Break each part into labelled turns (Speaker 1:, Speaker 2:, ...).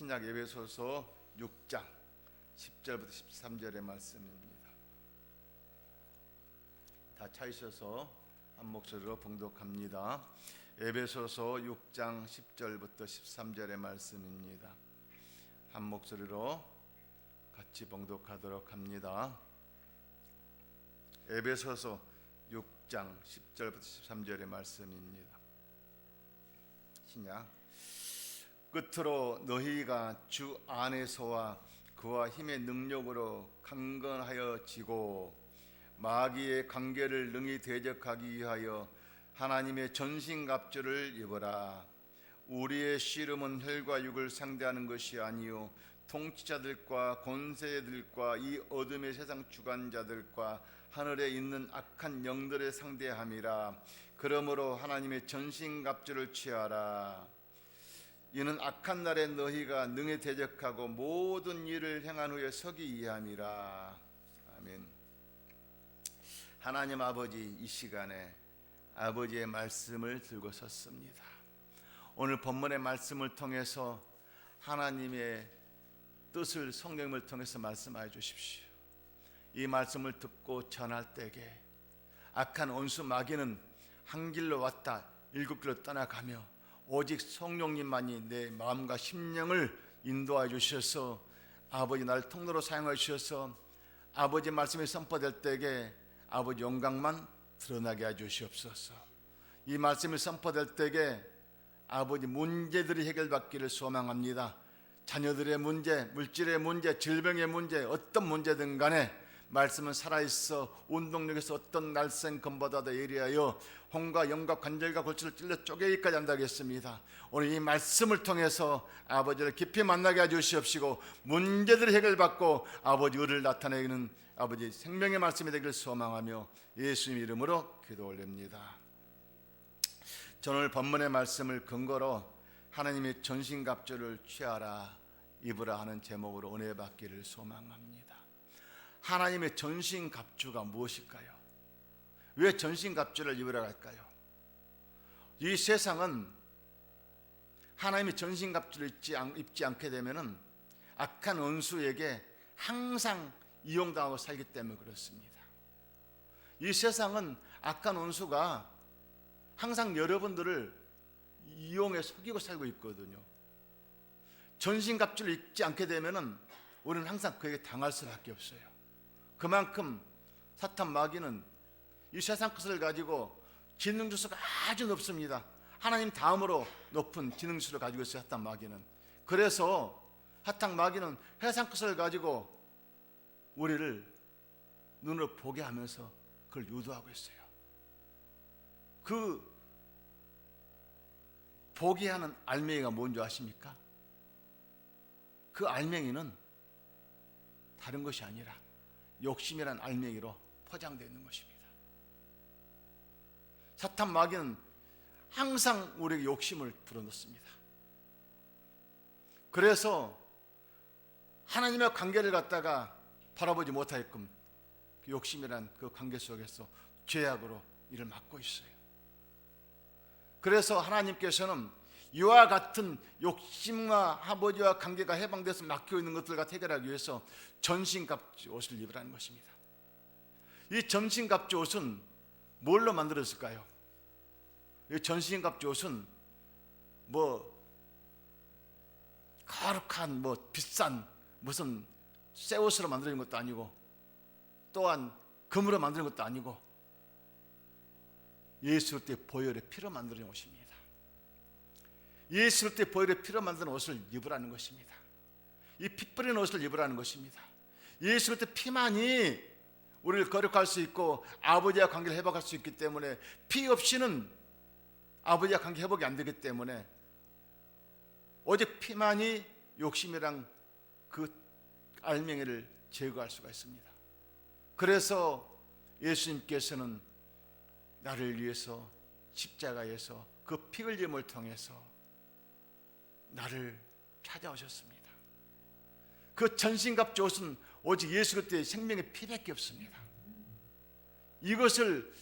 Speaker 1: 신약 에베소서 6장 10절부터 13절의 말씀입니다. 다 찾으셔서 한 목소리로 봉독합니다. 에베소서 6장 10절부터 13절의 말씀입니다. 한 목소리로 같이 봉독하도록 합니다. 에베소서 6장 10절부터 13절의 말씀입니다. 신약. 끝으로 너희가 주 안에서와 그와 힘의 능력으로 강건하여 지고 마귀의 관계를 능히 대적하기 위하여 하나님의 전신갑주를 입어라. 우리의 씨름은 혈과 육을 상대하는 것이 아니요 통치자들과 권세들과 이 어둠의 세상 주관자들과 하늘에 있는 악한 영들의 상대함이라. 그러므로 하나님의 전신갑주를 취하라. 이는 악한 날에 너희가 능히 대적하고 모든 일을 행한 후에 서기 위함이라. 아멘. 하나님 아버지, 이 시간에 아버지의 말씀을 들고 섰습니다. 오늘 본문의 말씀을 통해서 하나님의 뜻을 성령을 통해서 말씀하여 주십시오. 이 말씀을 듣고 전할 때에 악한 원수 마귀는 한 길로 왔다 7길로 떠나가며 오직 성령님만이 내 마음과 심령을 인도하여 주셔서 아버지 나를 통로로 사용하여 주셔서 아버지 말씀이 선포될 때에 아버지 영광만 드러나게 해 주시옵소서. 이 말씀이 선포될 때에 아버지 문제들이 해결받기를 소망합니다. 자녀들의 문제, 물질의 문제, 질병의 문제, 어떤 문제든 간에 말씀은 살아있어 운동력에서 어떤 날쌘 검보다도 예리하여 혼과 영과 관절과 골수를 찔러 쪼개기까지 한다겠습니다. 오늘 이 말씀을 통해서 아버지를 깊이 만나게 해주시옵시고 문제들이 해결받고 아버지 의를 나타내는 아버지 생명의 말씀이 되기를 소망하며 예수님 이름으로 기도 올립니다. 저는 오늘 본문의 말씀을 근거로 하나님의 전신갑주를 취하라 입으라 하는 제목으로 은혜 받기를 소망합니다. 하나님의 전신갑주가 무엇일까요? 왜 전신갑주를 입으라 할까요? 이 세상은 하나님의 전신갑주를 입지 않게 되면 악한 원수에게 항상 이용당하고 살기 때문에 그렇습니다. 이 세상은 악한 원수가 항상 여러분들을 이용해 속이고 살고 있거든요. 전신갑주를 입지 않게 되면 우리는 항상 그에게 당할 수밖에 없어요. 그만큼 사탄 마귀는 이 세상 것을 가지고 지능지수가 아주 높습니다. 하나님 다음으로 높은 지능지수를 가지고 있어요, 사탄 마귀는. 그래서 사탄 마귀는 세상 것을 가지고 우리를 눈으로 보게 하면서 그걸 유도하고 있어요. 그 보게 하는 알맹이가 뭔지 아십니까? 그 알맹이는 다른 것이 아니라 욕심이라는 알맹이로 포장되어 있는 것입니다. 사탄 마귀는 항상 우리에게 욕심을 불어넣습니다. 그래서 하나님의 관계를 갖다가 바라보지 못하게끔 그 욕심이라는 그 관계 속에서 죄악으로 이를 막고 있어요. 그래서 하나님께서는 이와 같은 욕심과 아버지와 관계가 해방돼서 막혀 있는 것들을 해결하기 위해서 전신갑주 옷을 입으라는 것입니다. 이 전신갑주 옷은 뭘로 만들었을까요? 이 전신갑주 옷은 거룩한 비싼 무슨 새 옷으로 만드는 것도 아니고 또한 금으로 만드는 것도 아니고 예수 그리스도의 보혈의 피로 만드는 옷입니다. 예수 그리스도의 보혈의 피로 만든 옷을 입으라는 것입니다. 이 피 뿌리는 옷을 입으라는 것입니다. 예수 그리스도의 피만이 우리를 거룩할 수 있고 아버지와 관계를 회복할 수 있기 때문에 피 없이는 아버지와 관계 회복이 안 되기 때문에 오직 피만이 욕심이랑 그 알맹이를 제거할 수가 있습니다. 그래서 예수님께서는 나를 위해서 십자가에서 그 피 흘림을 통해서 나를 찾아오셨습니다. 그 전신갑주 옷은 오직 예수 그리스도의 생명의 피밖에 없습니다. 이것을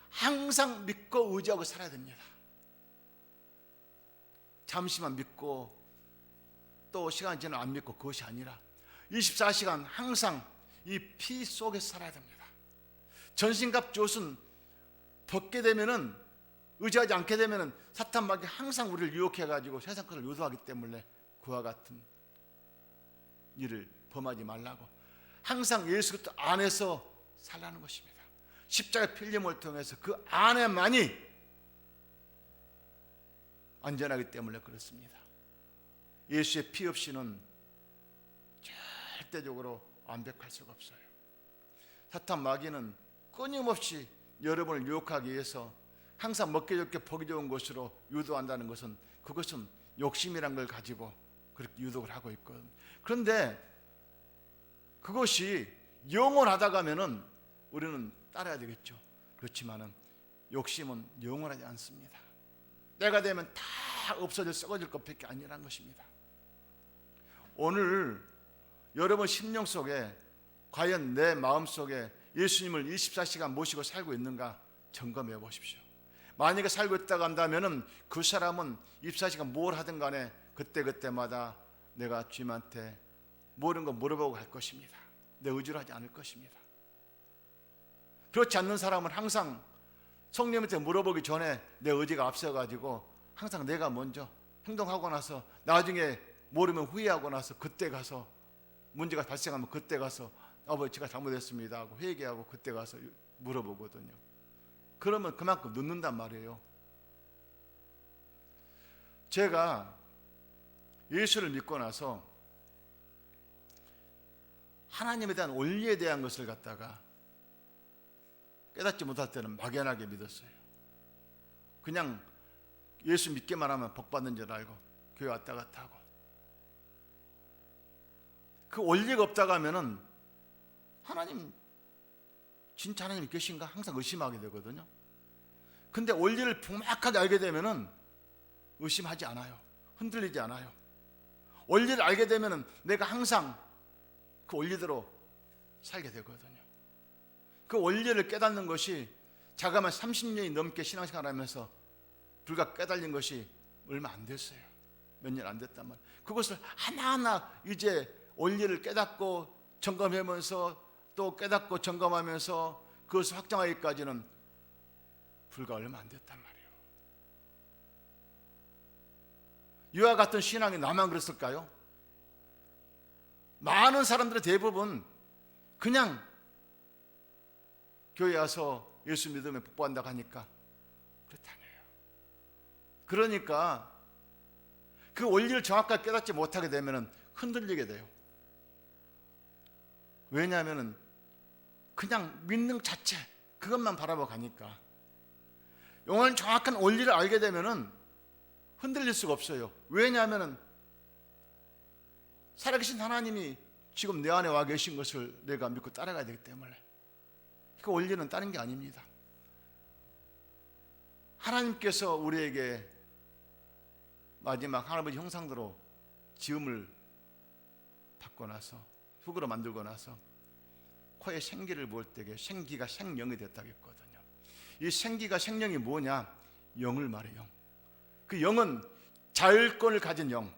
Speaker 1: 항상 믿고 의지하고 살아야 됩니다. 잠시만 믿고 또 시간이 지나면 안 믿고 그것이 아니라 24시간 항상 이 피 속에 살아야 됩니다. 전신갑 죗은 벗게 되면은, 의지하지 않게 되면은 사탄 마귀 항상 우리를 유혹해 가지고 세상 것을 유도하기 때문에 그와 같은 일을 범하지 말라고 항상 예수 그리스도 안에서 살라는 것입니다. 십자가의 필름을 통해서 그 안에만이 안전하기 때문에 그렇습니다. 예수의 피 없이는 절대적으로 완벽할 수가 없어요. 사탄 마귀는 끊임없이 여러분을 유혹하기 위해서 항상 먹기 좋게 보기 좋은 것으로 유도한다는 것은, 그것은 욕심이란 걸 가지고 그렇게 유도를 하고 있거든요. 그런데 그것이 영원하다 가면은 우리는 따라야 되겠죠. 그렇지만은 욕심은 영원하지 않습니다. 때가 되면 다 없어져 썩어질 것밖에 아니라는 것입니다. 오늘 여러분 심령 속에 과연 내 마음 속에 예수님을 24시간 모시고 살고 있는가 점검해 보십시오. 만약에 살고 있다고 한다면 그 사람은 24시간 뭘 하든 간에 그때그때마다 내가 주님한테 모르는 거 물어보고 갈 것입니다. 내 의지로 하지 않을 것입니다. 그렇지 않는 사람은 항상 성령한테 물어보기 전에 내 의지가 앞서가지고 항상 내가 먼저 행동하고 나서 나중에 모르면 후회하고 나서 그때 가서 문제가 발생하면 그때 가서 아버지 제가 잘못했습니다 하고 회개하고 그때 가서 물어보거든요. 그러면 그만큼 늦는단 말이에요. 제가 예수를 믿고 나서 하나님에 대한 원리에 대한 것을 갖다가 깨닫지 못할 때는 막연하게 믿었어요. 그냥 예수 믿기만 하면 복 받는 줄 알고 교회 왔다 갔다 하고, 그 원리가 없다고 하면은 하나님 진짜 하나님이 계신가 항상 의심하게 되거든요. 근데 원리를 정확하게 알게 되면은 의심하지 않아요. 흔들리지 않아요. 원리를 알게 되면은 내가 항상 그 원리대로 살게 되거든요. 그 원리를 깨닫는 것이 자그마치 30년이 넘게 신앙생활 하면서 불과 깨달은 것이 얼마 안 됐어요. 몇 년 안 됐단 말이에요. 그것을 하나하나 이제 원리를 깨닫고 점검하면서 또 깨닫고 점검하면서 그것을 확정하기까지는 불과 얼마 안 됐단 말이에요. 이와 같은 신앙이 나만 그랬을까요? 많은 사람들의 대부분 그냥 교회 와서 예수 믿으면 복받는다고 하니까 그렇다네요. 그러니까 그 원리를 정확하게 깨닫지 못하게 되면 흔들리게 돼요. 왜냐하면 그냥 믿는 자체 그것만 바라보고 가니까. 영원히 정확한 원리를 알게 되면 흔들릴 수가 없어요. 왜냐하면 살아계신 하나님이 지금 내 안에 와 계신 것을 내가 믿고 따라가야 되기 때문에. 그 원리는 다른 게 아닙니다. 하나님께서 우리에게 마지막 할아버지 형상대로 지음을 받고 나서 흙으로 만들고 나서 코에 생기를 부을 때에 생기가 생명이 됐다고 했거든요. 이 생기가 생명이 뭐냐? 영을 말해요. 영. 그 영은 자율권을 가진 영.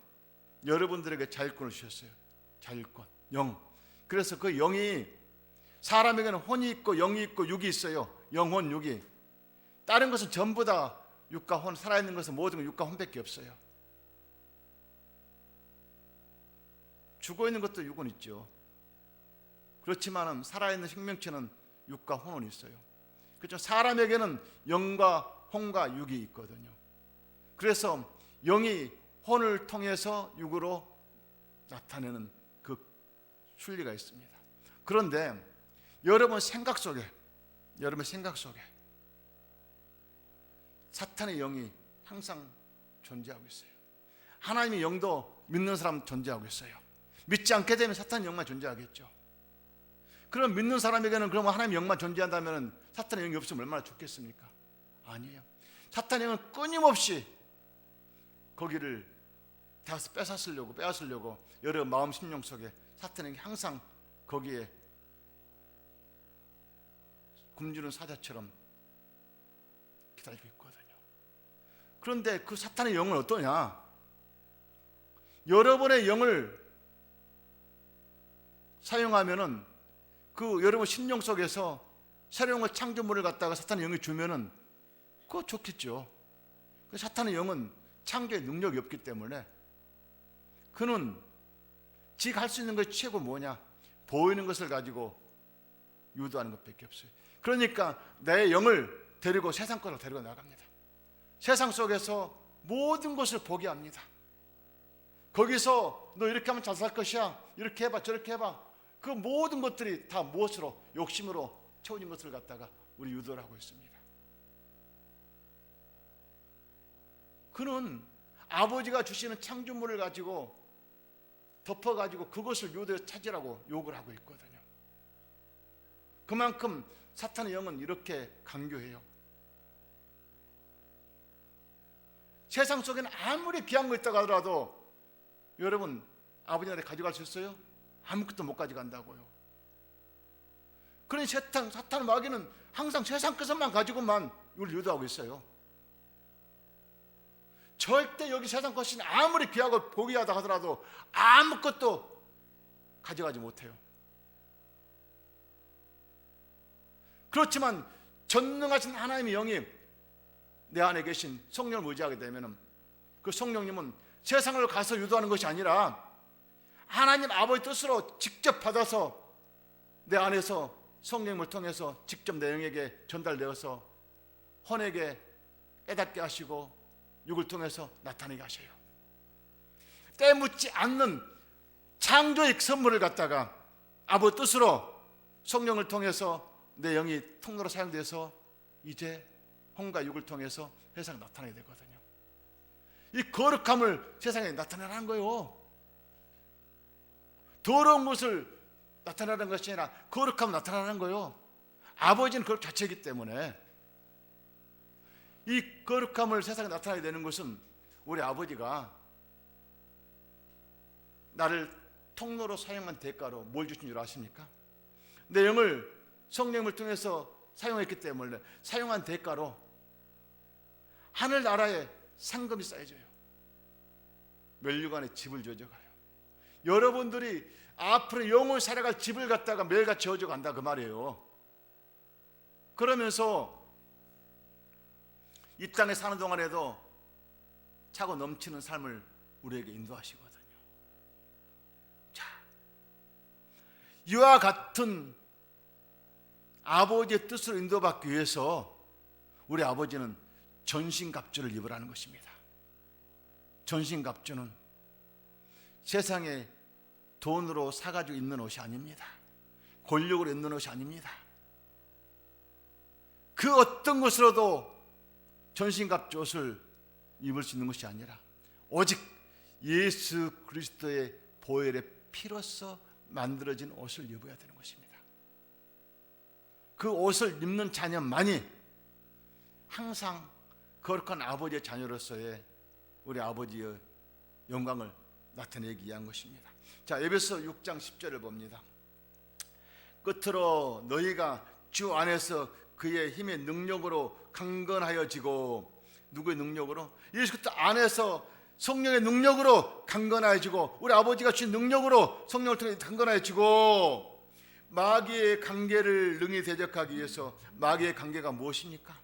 Speaker 1: 여러분들에게 자율권을 주셨어요. 자율권, 영. 그래서 그 영이 사람에게는 혼이 있고 영이 있고 육이 있어요. 영혼, 육이. 다른 것은 전부 다 육과 혼, 살아있는 것은 모든 건 육과 혼밖에 없어요. 죽어있는 것도 육은 있죠. 그렇지만 살아있는 생명체는 육과 혼은 있어요. 그렇죠. 사람에게는 영과 혼과 육이 있거든요. 그래서 영이 혼을 통해서 육으로 나타내는 그 순리가 있습니다. 그런데 여러분 생각 속에 사탄의 영이 항상 존재하고 있어요. 하나님의 영도 믿는 사람 존재하고 있어요. 믿지 않게 되면 사탄의 영만 존재하겠죠. 그럼 믿는 사람에게는 그러면 하나님의 영만 존재한다면 사탄의 영이 없으면 얼마나 좋겠습니까? 아니에요. 사탄의 영은 끊임없이 거기를 빼앗으려고 여러 마음 심령 속에 사탄의 영이 항상 거기에 굶주린 사자처럼 기다리고 있거든요. 그런데 그 사탄의 영은 어떠냐? 여러분의 영을 사용하면은 그 여러분 심령 속에서 새로운 창조물을 갖다가 사탄의 영이 주면은 그거 좋겠죠. 사탄의 영은 창조의 능력이 없기 때문에 그는 지가 할 수 있는 것이 최고 뭐냐? 보이는 것을 가지고 유도하는 것밖에 없어요. 그러니까 내 영을 데리고 세상 거로 데리고 나갑니다. 세상 속에서 모든 것을 보게 합니다. 거기서 너 이렇게 하면 잘 살 것이야, 이렇게 해봐, 저렇게 해봐, 그 모든 것들이 다 무엇으로? 욕심으로 채워진 것을 갖다가 우리 유도를 하고 있습니다. 그는 아버지가 주시는 창조물을 가지고 덮어가지고 그것을 유도해 찾으라고 욕을 하고 있거든요. 그만큼 사탄의 영은 이렇게 강교해요. 세상 속에는 아무리 귀한 거 있다고 하더라도 여러분 아버지한테 가져갈 수 있어요? 아무것도 못 가져간다고요. 그러니 사탄 마귀는 항상 세상 것만 가지고만 이걸 유도하고 있어요. 절대 여기 세상 것이 아무리 귀하고 고귀하다 하더라도 아무것도 가져가지 못해요. 그렇지만 전능하신 하나님의 영이 내 안에 계신 성령을 의지하게 되면 그 성령님은 세상을 가서 유도하는 것이 아니라 하나님 아버지 뜻으로 직접 받아서 내 안에서 성령을 통해서 직접 내 영에게 전달되어서 혼에게 깨닫게 하시고 육을 통해서 나타내게 하셔요. 때묻지 않는 창조의 선물을 갖다가 아버지 뜻으로 성령을 통해서 내 영이 통로로 사용돼서 이제 혼과 육을 통해서 세상에 나타나게 되거든요. 이 거룩함을 세상에 나타내라는 거예요. 더러운 것을 나타내라는 것이 아니라 거룩함을 나타내라는 거예요. 아버지는 거룩 자체이기 때문에 이 거룩함을 세상에 나타나게 되는 것은 우리 아버지가 나를 통로로 사용한 대가로 뭘 주신 줄 아십니까? 내 영을 성령을 통해서 사용했기 때문에 사용한 대가로 하늘나라에 상금이 쌓여져요. 멸류관에 집을 지어가요. 여러분들이 앞으로 영원히 살아갈 집을 갖다가 매일같이 지어져 간다 그 말이에요. 그러면서 이 땅에 사는 동안에도 차고 넘치는 삶을 우리에게 인도하시거든요. 자, 이와 같은 아버지의 뜻으로 인도받기 위해서 우리 아버지는 전신갑주를 입으라는 것입니다. 전신갑주는 세상에 돈으로 사가지고 입는 옷이 아닙니다. 권력으로 입는 옷이 아닙니다. 그 어떤 것으로도 전신갑주 옷을 입을 수 있는 것이 아니라 오직 예수 그리스도의 보혈의 피로써 만들어진 옷을 입어야 되는 것입니다. 그 옷을 입는 자녀만이 항상 거룩한 아버지의 자녀로서의 우리 아버지의 영광을 나타내기 위한 것입니다. 자, 에베소 6장 10절을 봅니다. 끝으로 너희가 주 안에서 그의 힘의 능력으로 강건하여지고, 누구의 능력으로? 예수 그리스도 안에서 성령의 능력으로 강건하여지고, 우리 아버지가 주신 능력으로 성령을 통해 강건하여지고, 마귀의 관계를 능히 대적하기 위해서. 마귀의 관계가 무엇입니까?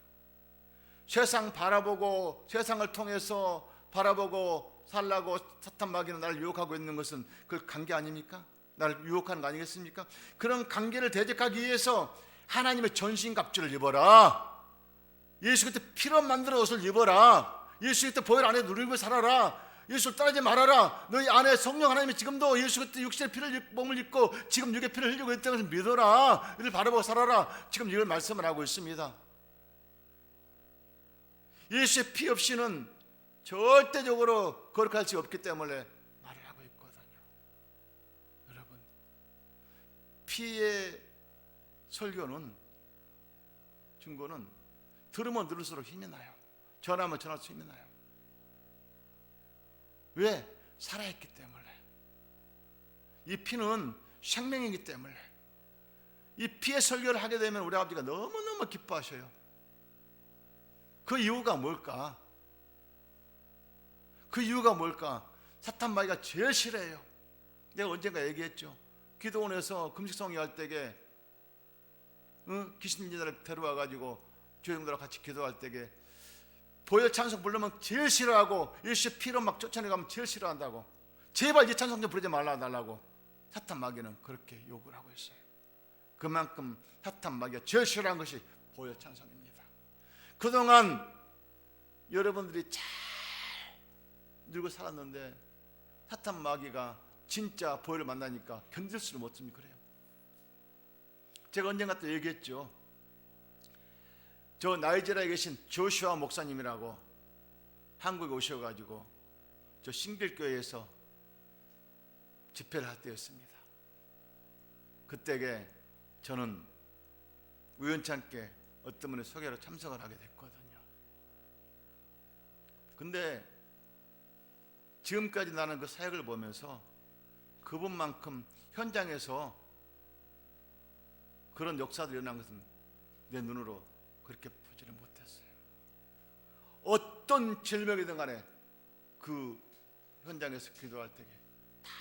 Speaker 1: 세상 바라보고 세상을 통해서 바라보고 살라고 사탄 마귀는 나를 유혹하고 있는 것은 그 관계 아닙니까? 나를 유혹하는 거 아니겠습니까? 그런 관계를 대적하기 위해서 하나님의 전신갑주를 입어라. 예수 그리스도 피로 만들어 옷을 입어라. 예수 그리스도 보혈 안에 누리고 살아라. 예수를 따르지 말아라. 너희 안에 성령 하나님이 지금도 예수 그리스도 육신의 피를 몸을 입고 지금 육의 피를 흘리고 있다는 것을 믿어라. 이를 바라보고 살아라. 지금 이걸 말씀을 하고 있습니다. 예수의 피 없이는 절대적으로 거룩할 수 없기 때문에 말을 하고 있거든요. 여러분, 피의 설교는, 증거는 들으면 들을수록 힘이 나요. 전하면 전할수록 힘이 나요. 왜? 살아있기 때문에. 이 피는 생명이기 때문에. 이 피의 설교를 하게 되면 우리 아버지가 너무너무 기뻐하셔요. 그 이유가 뭘까? 그 이유가 뭘까? 사탄 마귀가 제일 싫어해요. 내가 언젠가 얘기했죠. 기도원에서 금식성회 할 때에 귀신들을 데려와 가지고 조형들하고 같이 기도할 때에 보혈 찬송 부르면 제일 싫어하고 예수의 피로 막 쫓아내가면 제일 싫어한다고. 제발 이 찬송 좀 부르지 말라달라고 사탄 마귀는 그렇게 욕을 하고 있어요. 그만큼 사탄 마귀가 제일 싫어하는 것이 보혈 찬송입니다. 그동안 여러분들이 잘 늙고 살았는데 사탄 마귀가 진짜 보혈을 만나니까 견딜 수를 못 씁니다. 그래요. 제가 언젠가 또 얘기했죠. 저 나이지리아에 계신 조슈아 목사님이라고 한국에 오셔가지고 저 신길교회에서 집회를 할 때였습니다. 그때에 저는 우연찮게 어떤 분의 소개로 참석을 하게 됐거든요. 근데 지금까지 나는 그 사역을 보면서 그분만큼 현장에서 그런 역사들이 일어난 것은 내 눈으로 그렇게 보지를 못했어요. 어떤 질병이든 간에 그 현장에서 기도할 때에 다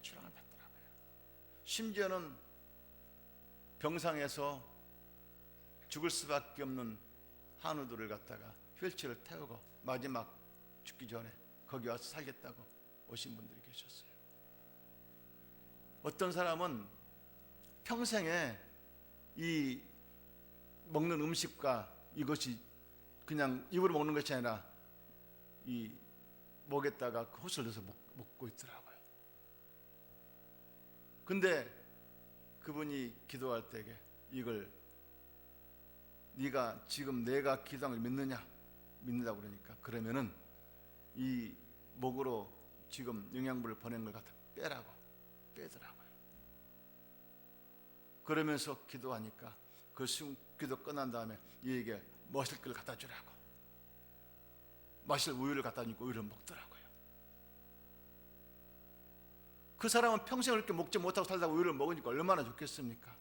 Speaker 1: 출항을 받더라고요. 심지어는 병상에서 죽을 수밖에 없는 한우들을 갖다가 휠체어를 태우고 마지막 죽기 전에 거기 와서 살겠다고 오신 분들이 계셨어요. 어떤 사람은 평생에 이 먹는 음식과 이것이 그냥 입으로 먹는 것이 아니라 이 목에다가 호스를 넣어서 먹고 있더라고요. 근데 그분이 기도할 때에 이걸 네가 지금 내가 기도한 걸 믿느냐? 믿는다고 그러니까 그러면은 이 목으로 지금 영양분을 보낸 걸 갖다 빼더라고요. 그러면서 기도하니까 그 기도 끝난 다음에 얘에게 마실 걸 갖다 주라고 마실 우유를 갖다 주니까 우유를 먹더라고요. 그 사람은 평생 그렇게 먹지 못하고 살다가 우유를 먹으니까 얼마나 좋겠습니까?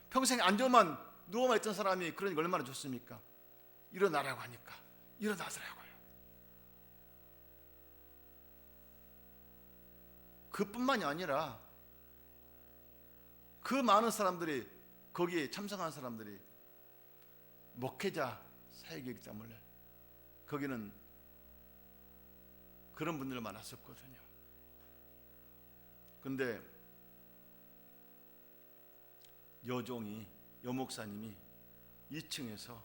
Speaker 1: 평생 앉아만 누워만 있던 사람이 그러니까 얼마나 좋습니까? 일어나라고 하니까 일어나더라고요. 그뿐만이 아니라 그 많은 사람들이 거기에 참석한 사람들이 목회자 사역이기 때문에 거기는 그런 분들 많았었거든요. 근데 여목사님이 2층에서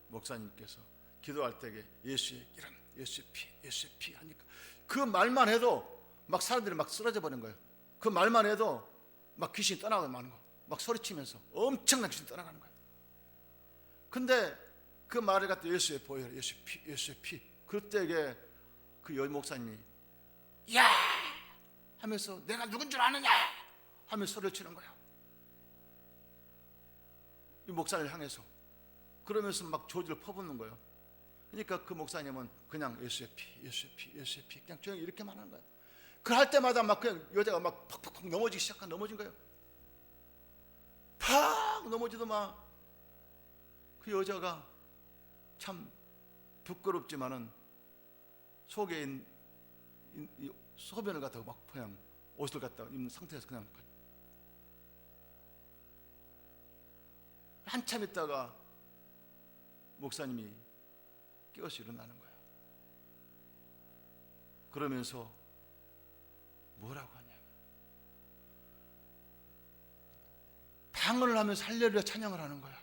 Speaker 1: 목사님께서 기도할 때에 예수의 이름, 예수의 피 하니까 그 말만 해도 막 사람들이 막 쓰러져 버린 거예요. 그 말만 해도 막 귀신이 떠나가고 마는 거, 막 소리치면서 엄청난 귀신이 떠나가는 거예요. 근데 그 말을 갖다 예수의 보혈, 예수의 피. 그때에 그 여목사님이 야 하면서 내가 누군 줄 아느냐 하면서 소리를 치는 거예요. 이 목사를 향해서 그러면서 막 조지를 퍼붓는 거예요. 그러니까 그 목사님은 그냥 예수의 피 그냥 조용히 이렇게만 하는 거예요. 그 할 때마다 막 그냥 여자가 막 팍팍팍 넘어진 거예요. 팍 넘어지더만 그 여자가 참 부끄럽지만은 속에 이 소변을 갖다가 막 그냥 옷을 갖다가 입는 상태에서 그냥 한참 있다가 목사님이 깨어서 일어나는 거예요. 그러면서 뭐라고 하냐면 방언을 하면서 할렐루야 찬양을 하는 거야.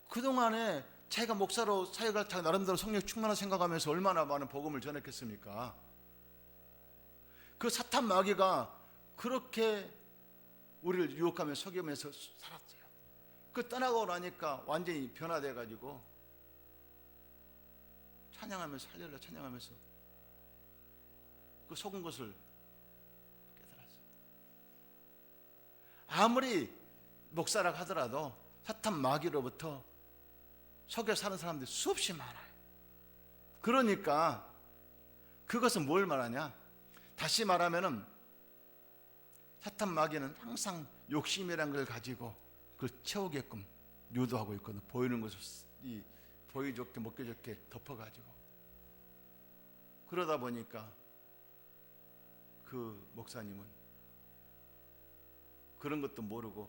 Speaker 1: 그동안에 제가 목사로 사역을 자기 나름대로 성령 충만한 생각하면서 얼마나 많은 복음을 전했겠습니까? 그 사탄 마귀가 그렇게 우리를 유혹하며 속이면서 살았어요. 그 떠나고 나니까 완전히 변화돼 가지고 찬양하면서 할렐루야 찬양하면서 그 속은 것을 깨달았어요. 아무리 목사라고 하더라도 사탄 마귀로부터 속여 사는 사람들이 수없이 많아요. 그러니까 그것은 뭘 말하냐? 다시 말하면은 사탄 마귀는 항상 욕심이라는 걸 가지고 그걸 채우게끔 유도하고 있거든. 보이는 것을 보이 좋게 먹기 좋게 덮어가지고 그러다 보니까 그 목사님은 그런 것도 모르고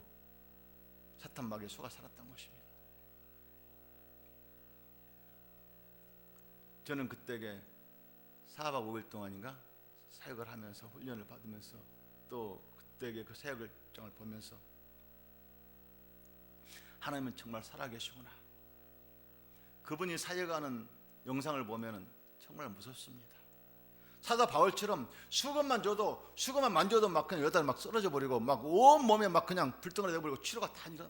Speaker 1: 사탄 마귀에 속아 살았던 것입니다. 저는 그때에 4박 5일 동안인가 사역을 하면서 훈련을 받으면서 또 그때의 그 사역장을 보면서 하나님은 정말 살아계시구나. 그분이 사역하는 영상을 보면 정말 무섭습니다. 사도 바울처럼 수건만 만져도 막 그냥 여기다 막 쓰러져 버리고 막 온 몸에 막 그냥 불덩어리 내버리고 치료가 다 일어나.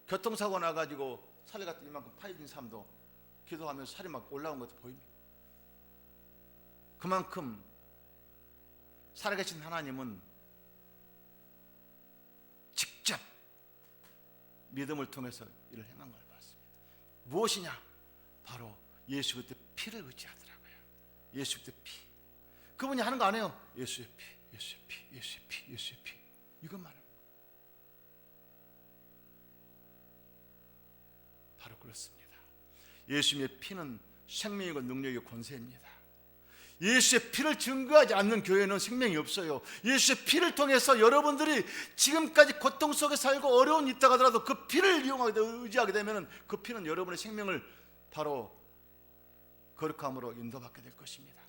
Speaker 1: 교통사고 나가지고 살이 갔더니 이만큼 파여진 사람도 기도하면서 살이 막 올라온 것도 보입니다. 그만큼 살아계신 하나님은 직접 믿음을 통해서 일을 행한 걸 봤습니다. 무엇이냐? 바로 예수 그리스도의 피를 의지하더라고요. 예수 그리스도의 피. 그분이 하는 거 아니에요. 예수의 피, 예수의 피, 예수의 피, 예수의 피. 이것만 합니다. 바로 그렇습니다. 예수님의 피는 생명이고 능력이고 권세입니다. 예수의 피를 증거하지 않는 교회는 생명이 없어요. 예수의 피를 통해서 여러분들이 지금까지 고통 속에 살고 어려운 일 있다가 하더라도 그 피를 의지하게 되면 그 피는 여러분의 생명을 바로 거룩함으로 인도받게 될 것입니다.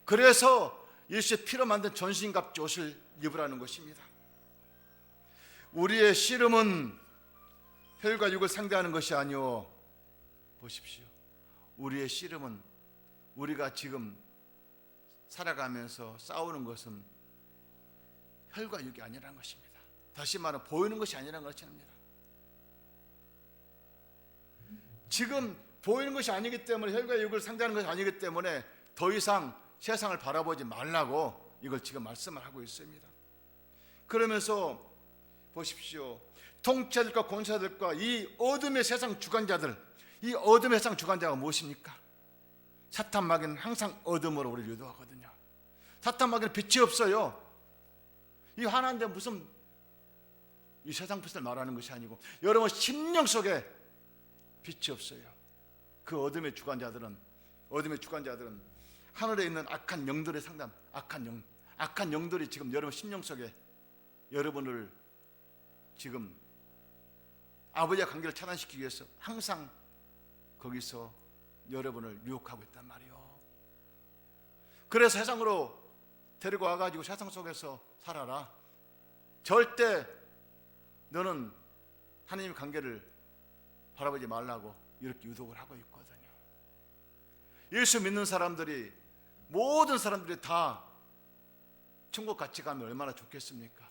Speaker 1: 그래서 예수의 피로 만든 전신갑주 옷을 입으라는 것입니다. 우리의 씨름은 혈과 육을 상대하는 것이 아니오. 보십시오. 우리의 씨름은 우리가 지금 살아가면서 싸우는 것은 혈과 육이 아니라는 것입니다. 다시 말하면 보이는 것이 아니라는 것입니다. 지금 보이는 것이 아니기 때문에 혈과 육을 상대하는 것이 아니기 때문에 더 이상 세상을 바라보지 말라고 이걸 지금 말씀을 하고 있습니다. 그러면서 보십시오. 통치자들과 권세자들과 이 어둠의 세상 주관자들, 이 어둠의 세상 주관자가 무엇입니까? 사탄 마귀는 항상 어둠으로 우리를 유도하거든요. 사탄 마귀는 빛이 없어요. 이 하나인데 무슨 이 세상 빛을 말하는 것이 아니고 여러분 심령 속에 빛이 없어요. 그 어둠의 주관자들은 하늘에 있는 악한 영들의 상담, 악한 영들이 지금 여러분 심령 속에 여러분을 지금 아버지와 관계를 차단시키기 위해서 항상 거기서 여러분을 유혹하고 있단 말이요. 그래서 세상으로 데리고 와가지고 세상 속에서 살아라. 절대 너는 하나님의 관계를 바라보지 말라고 이렇게 유독을 하고 있거든요. 예수 믿는 사람들이 모든 사람들이 다 천국 같이 가면 얼마나 좋겠습니까?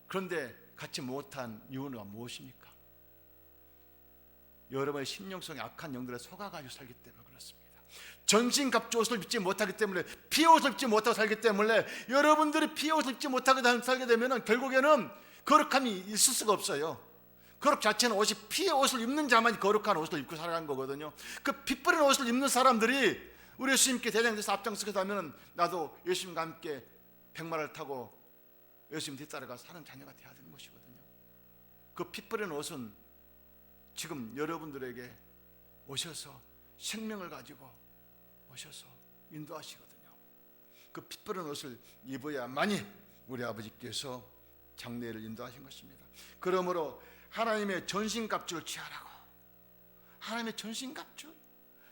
Speaker 1: 그런데 같이 못한 이유는 무엇입니까? 여러분의 심령 속에 악한 영들에 속아가지고 살기 때문에 그렇습니다. 전신갑주 옷을 입지 못하기 때문에 피의 옷을 입지 못하고 살기 때문에 여러분들이 피의 옷을 입지 못하고 살게 되면 결국에는 거룩함이 있을 수가 없어요. 거룩 자체는 옷이 피의 옷을 입는 자만이 거룩한 옷을 입고 살아가는 거거든요. 그 피 뿌린 옷을 입는 사람들이 우리 예수님께 대장돼서 앞장서게 하면 나도 예수님과 함께 백마를 타고 예수님 뒤따라가 사는 자녀가 되어야 되는 것이거든요. 그 피 뿌린 옷은 지금 여러분들에게 오셔서 생명을 가지고 오셔서 인도하시거든요. 그 피 뿌린 옷을 입어야만이 우리 아버지께서 장례를 인도하신 것입니다. 그러므로 하나님의 전신갑주를 취하라고. 하나님의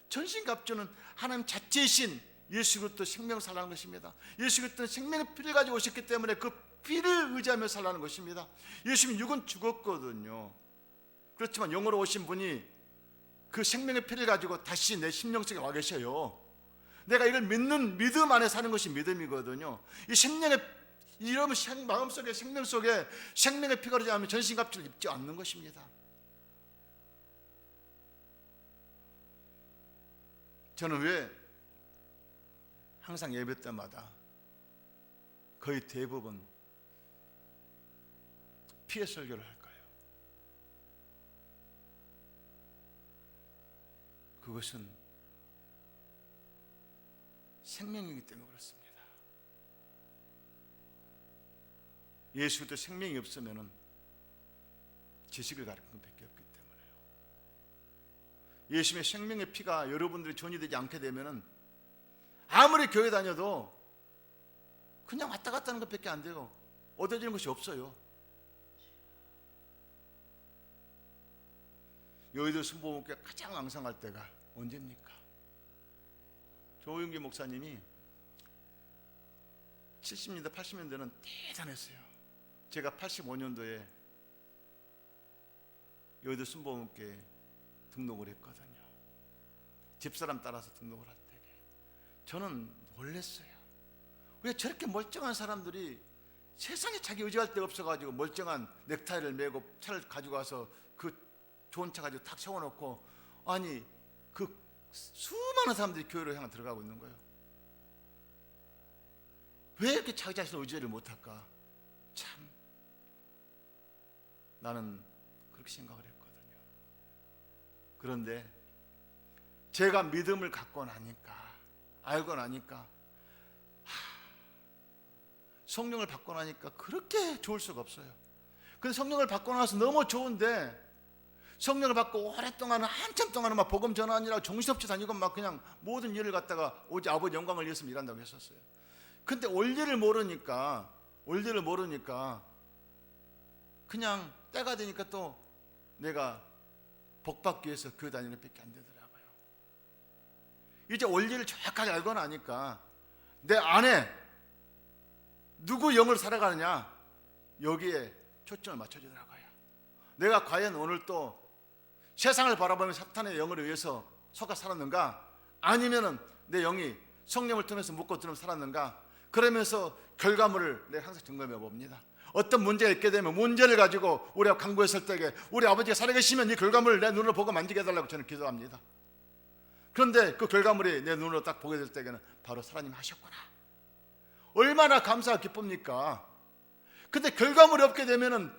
Speaker 1: 전신갑주는 하나님 자체이신 예수 그리스도 생명을 살라는 것입니다. 예수 그리스도는 생명의 피를 가지고 오셨기 때문에 그 피를 의지하며 살라는 것입니다. 예수님 육은 죽었거든요. 그렇지만 영으로 오신 분이 그 생명의 피를 가지고 다시 내 심령 속에 와 계셔요. 내가 이걸 믿는 믿음 안에 사는 것이 믿음이거든요. 이 생명의 이러면 마음속에 생명 속에 생명의 피가 흐르지 않으면 전신갑주를 입지 않는 것입니다. 저는 왜 항상 예배 때마다 거의 대부분 피의 설교를 할까요? 그것은 생명이기 때문에 그렇습니다. 예수 그리스도 생명이 없으면 지식을 가르치는 것밖에 없기 때문에요. 예수님의 생명의 피가 여러분들이 전이되지 않게 되면은 아무리 교회 다녀도 그냥 왔다 갔다 하는 것밖에 안 돼요. 얻어지는 것이 없어요. 여의도 순복음교회 가장 왕성할 때가 언제입니까? 조용기 목사님이 70년대 80년대는 대단했어요. 제가 85년도에 여의도 순복음교회 등록을 했거든요. 집사람 따라서 등록을 할 때 저는 놀랐어요. 왜 저렇게 멀쩡한 사람들이 세상에 자기 의지할 데가 없어가지고 멀쩡한 넥타이를 메고 차를 가지고 와서 그 좋은 차 가지고 탁 세워놓고, 아니 그 수많은 사람들이 교회로 향해 들어가고 있는 거예요. 왜 이렇게 자기 자신을 의지를 못할까? 참 나는 그렇게 생각을 했거든요. 그런데 제가 믿음을 갖고 나니까, 알고 나니까, 성령을 받고 나니까 그렇게 좋을 수가 없어요. 근데 성령을 받고 나서 너무 좋은데, 성령을 받고 오랫동안 한참 동안은 막 복음 전하느라고 정신없이 다니고 막 그냥 모든 일을 갖다가 오직 아버지 영광을 위해서 일한다고 했었어요. 근데 원리를 모르니까 그냥 때가 되니까 또 내가 복받기 위해서 교회 다니는 밖에 안 되더라고요. 이제 원리를 정확하게 알고 나니까 내 안에 누구 영을 살아가느냐, 여기에 초점을 맞춰주더라고요. 내가 과연 오늘 또 세상을 바라보며 사탄의 영을 위해서 속아 살았는가, 아니면은 내 영이 성령을 통해서 묻고 들으며 살았는가, 그러면서 결과물을 내가 항상 점검해 봅니다. 어떤 문제가 있게 되면 문제를 가지고 우리가 간구했을 때에 우리 아버지가 살아계시면 이 결과물을 내 눈으로 보고 만지게 해달라고 저는 기도합니다. 그런데 그 결과물이 내 눈으로 딱 보게 될 때에는 바로 하나님이 하셨구나. 얼마나 감사하고 기쁩니까? 근데 결과물이 없게 되면은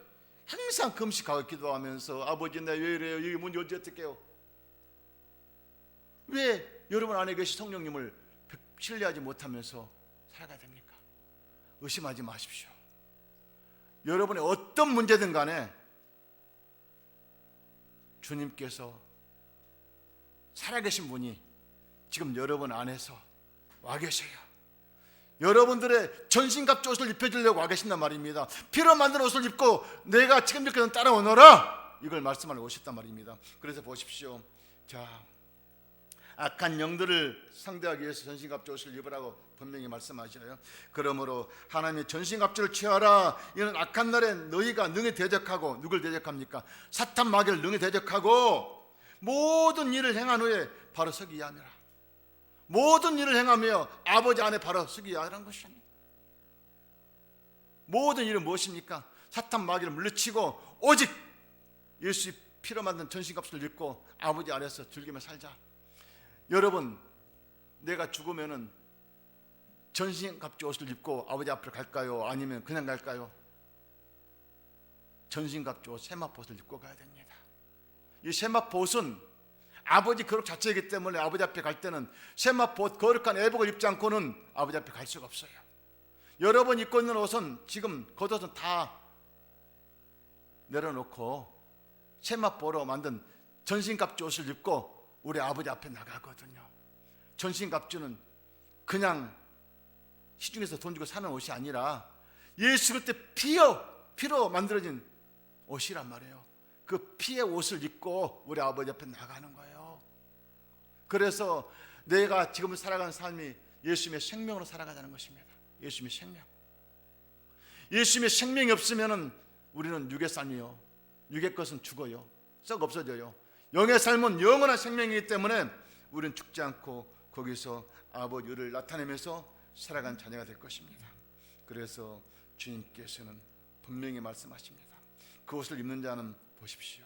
Speaker 1: 항상 금식하고 기도하면서, 아버지 나 왜 이래요? 이게 문제 어떻게 해요? 왜 여러분 안에 계신 성령님을 신뢰하지 못하면서 살아가야 됩니까? 의심하지 마십시오. 여러분의 어떤 문제든 간에 주님께서 살아계신 분이 지금 여러분 안에서 와 계셔요. 여러분들의 전신갑주 옷을 입혀주려고 와 계신단 말입니다. 피로 만든 옷을 입고 내가 지금 이렇게 따라오너라, 이걸 말씀하러 오셨단 말입니다. 그래서 보십시오. 자, 악한 영들을 상대하기 위해서 전신갑주 옷을 입으라고 분명히 말씀하셔요. 그러므로 하나님의 전신갑주를 취하라. 이는 악한 날에 너희가 능히 대적하고, 누굴 대적합니까? 사탄 마귀를 능히 대적하고 모든 일을 행한 후에 바로 서기 위함이라. 모든 일을 행하며 아버지 안에 바로 서기 위하라는 것입니다. 모든 일은 무엇입니까? 사탄 마귀를 물리치고 오직 예수의 피로 만든 전신갑주를 입고 아버지 안에서 즐기며 살자. 여러분, 내가 죽으면은 전신갑주 옷을 입고 아버지 앞으로 갈까요? 아니면 그냥 갈까요? 전신갑주 옷, 세마포옷을 입고 가야 됩니다. 이 세마포옷은 아버지 거룩 자체이기 때문에 아버지 앞에 갈 때는 세마포옷, 거룩한 애복을 입지 않고는 아버지 앞에 갈 수가 없어요. 여러분 입고 있는 옷은, 지금 겉옷은 다 내려놓고 세마포로 만든 전신갑주 옷을 입고 우리 아버지 앞에 나가거든요. 전신갑주는 그냥 시중에서 돈 주고 사는 옷이 아니라 예수 그리스도의 피로 만들어진 옷이란 말이에요. 그 피의 옷을 입고 우리 아버지 앞에 나가는 거예요. 그래서 내가 지금 살아가는 삶이 예수님의 생명으로 살아가자는 것입니다. 예수님의 생명. 예수님의 생명이 없으면 우리는 육의 삶이요, 육의 것은 죽어요. 썩 없어져요. 영의 삶은 영원한 생명이기 때문에 우리는 죽지 않고 거기서 아버지를 나타내면서 살아가는 자녀가 될 것입니다. 그래서 주님께서는 분명히 말씀하십니다. 그 옷을 입는 자는 보십시오.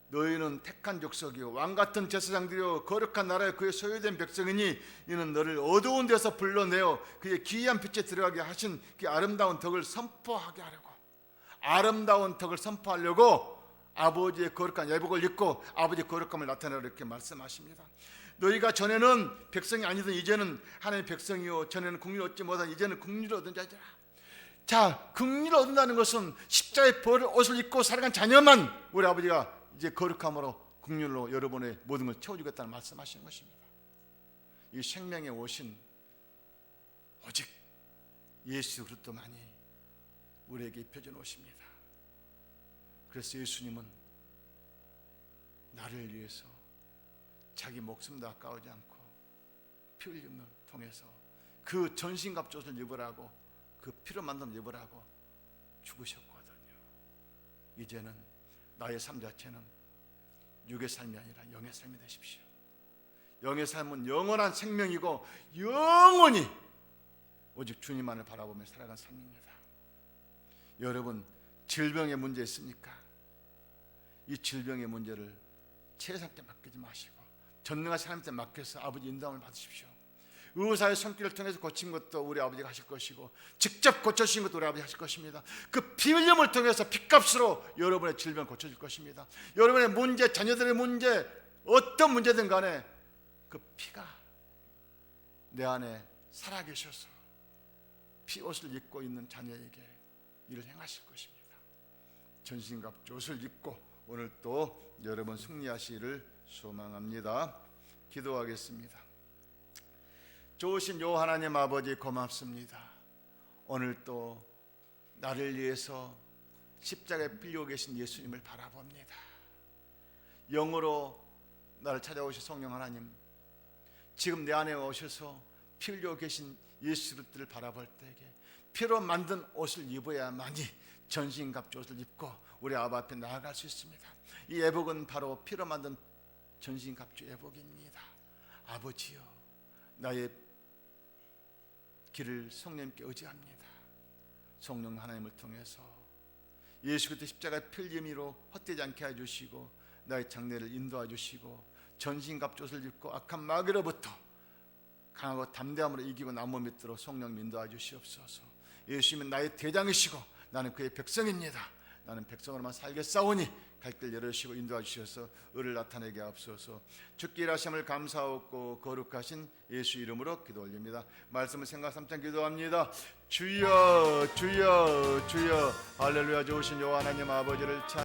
Speaker 1: 너희는 택한 족속이요 왕같은 제사장들이요 거룩한 나라의 그의 소유된 백성이니 이는 너를 어두운 데서 불러내어 그의 기이한 빛에 들어가게 하신 그 아름다운 덕을 선포하게 하려고, 아름다운 덕을 선포하려고 아버지의 거룩한 예복을 입고 아버지의 거룩함을 나타내라, 이렇게 말씀하십니다. 너희가 전에는 백성이 아니던 이제는 하나님의 백성이요, 전에는 국리를 얻지 못한 이제는 국리를 얻은 자들아. 자, 국리를 얻는다는 것은 십자가의 옷을 입고 살아간 자녀만 우리 아버지가 이제 거룩함으로 긍휼로 여러분의 모든 걸 채워주겠다는 말씀하시는 것입니다. 이 생명에 오신 오직 예수 그리스도만이 우리에게 입혀져 놓으십니다. 그래서 예수님은 나를 위해서 자기 목숨도 아까우지 않고 피 흘림을 통해서 그 전신갑옷을 입으라고, 그 피로 만든 입으라고 죽으셨거든요. 이제는 나의 삶 자체는 육의 삶이 아니라 영의 삶이 되십시오. 영의 삶은 영원한 생명이고 영원히 오직 주님만을 바라보며 살아간 삶입니다. 여러분, 질병의 문제 있습니까? 이 질병의 문제를 세상께 맡기지 마시고 전능하신 하나님께 맡겨서 아버지 인도함을 받으십시오. 의사의 손길을 통해서 고친 것도 우리 아버지가 하실 것이고 직접 고쳐주신 것도 우리 아버지가 하실 것입니다. 그 피 흘림을 통해서 피값으로 여러분의 질병을 고쳐줄 것입니다. 여러분의 문제, 자녀들의 문제, 어떤 문제든 간에 그 피가 내 안에 살아계셔서 피옷을 입고 있는 자녀에게 일을 행하실 것입니다. 전신갑옷을 입고 오늘 또 여러분 승리하시기를 소망합니다. 기도하겠습니다. 좋으신 요 하나님 아버지 고맙습니다. 오늘 또 나를 위해서 십자가에 빌려 계신 예수님을 바라봅니다. 영으로 나를 찾아오신 성령 하나님, 지금 내 안에 오셔서 피 흘려 계신 예수 그리스도를 바라볼 때에 피로 만든 옷을 입어야만이 전신갑옷을 입고 우리 아바 앞에 나아갈 수 있습니다. 이 예복은 바로 피로 만든 전신갑주 예복입니다. 아버지여, 나의 길을 성령님께 의지합니다. 성령 하나님을 통해서 예수 그리스도 십자가의 피 흘림으로 헛되지 않게 해주시고 나의 장래를 인도해 주시고 전신갑옷을 입고 악한 마귀로부터 강하고 담대함으로 이기고 남은 믿도록 성령 인도해 주시옵소서. 예수님은 나의 대장이시고 나는 그의 백성입니다. 나는 백성으로만 살겠사오니 갈 길 열어주시고 인도해 주셔서 의를 나타내게 하옵소서. 주께 일하심을 감사하고 거룩하신 예수 이름으로 기도 올립니다. 말씀을 생각 삼창 기도합니다. 주여 주여 주여. 할렐루야. 좋으신 요 하나님 아버지를